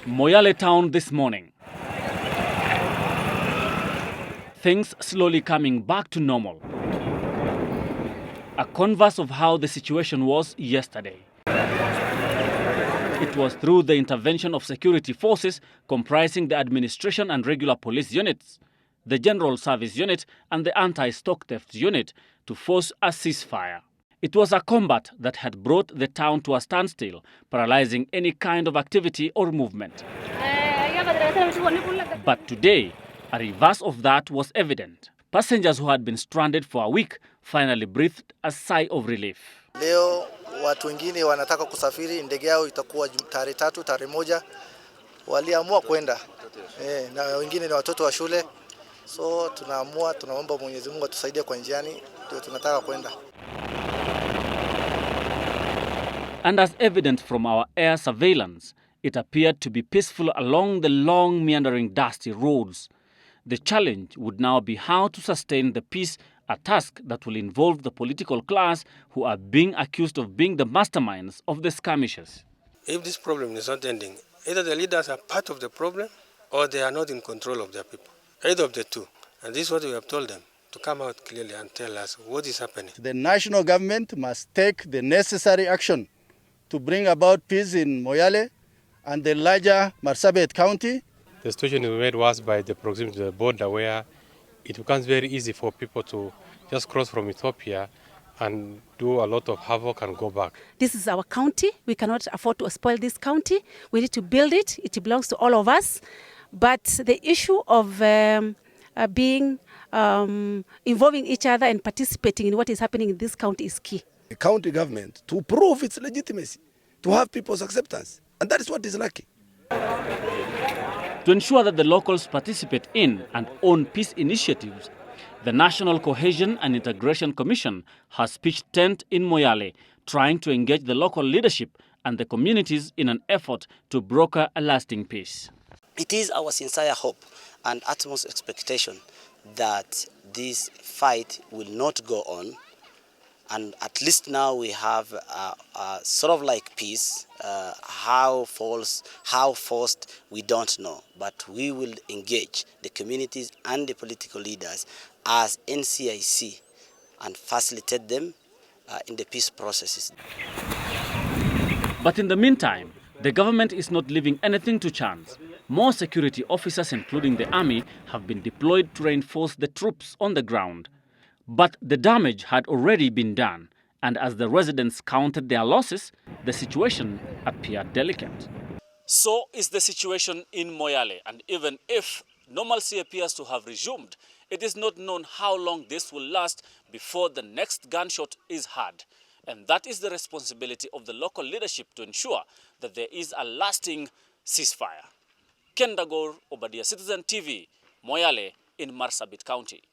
Moyale town this morning. Things slowly coming back to normal. A converse of how the situation was yesterday. It was through the intervention of security forces comprising the administration and regular police units, the General Service Unit and the Anti-Stock Theft Unit to force a ceasefire. It was a combat that had brought the town to a standstill, paralyzing any kind of activity or movement. But today, a reverse of that was evident. Passengers who had been stranded for a week finally breathed a sigh of relief. Leo watu wengine wanataka kusafiri, ndege yao itakuwa tarehe 3, tarehe 1. Waliamua kwenda. Na wengine ni watoto wa shule. So tunaomba Mwenyezi Mungu atusaidie kwa njiani, ndio tunataka kwenda. And as evident from our air surveillance, it appeared to be peaceful along the long, meandering, dusty roads. The challenge would now be how to sustain the peace, a task that will involve the political class who are being accused of being the masterminds of the skirmishes. If this problem is not ending, either the leaders are part of the problem or they are not in control of their people. Either of the two. And this is what we have told them, to come out clearly and tell us what is happening. The national government must take the necessary action to bring about peace in Moyale and the larger Marsabit County. The situation is made worse by the proximity to the border, where it becomes very easy for people to just cross from Ethiopia and do a lot of havoc and go back. This is our county. We cannot afford to spoil this county. We need to build it. It belongs to all of us. But the issue of involving each other and participating in what is happening in this county is key. The county government to prove its legitimacy, to have people's acceptance. And that is what is lacking. To ensure that the locals participate in and own peace initiatives, the National Cohesion and Integration Commission has pitched tent in Moyale, trying to engage the local leadership and the communities in an effort to broker a lasting peace. It is our sincere hope and utmost expectation that this fight will not go on, and at least now we have sort of like peace. How forced, we don't know, but we will engage the communities and the political leaders as NCIC and facilitate them in the peace processes. But in the meantime, the government is not leaving anything to chance. More security officers, including the army, have been deployed to reinforce the troops on the ground. But the damage had already been done, and as the residents counted their losses, the situation appeared delicate. So is the situation in Moyale, and even if normalcy appears to have resumed, it is not known how long this will last before the next gunshot is heard. And that is the responsibility of the local leadership to ensure that there is a lasting ceasefire. Kendagor Obadiah, Citizen TV, Moyale in Marsabit County.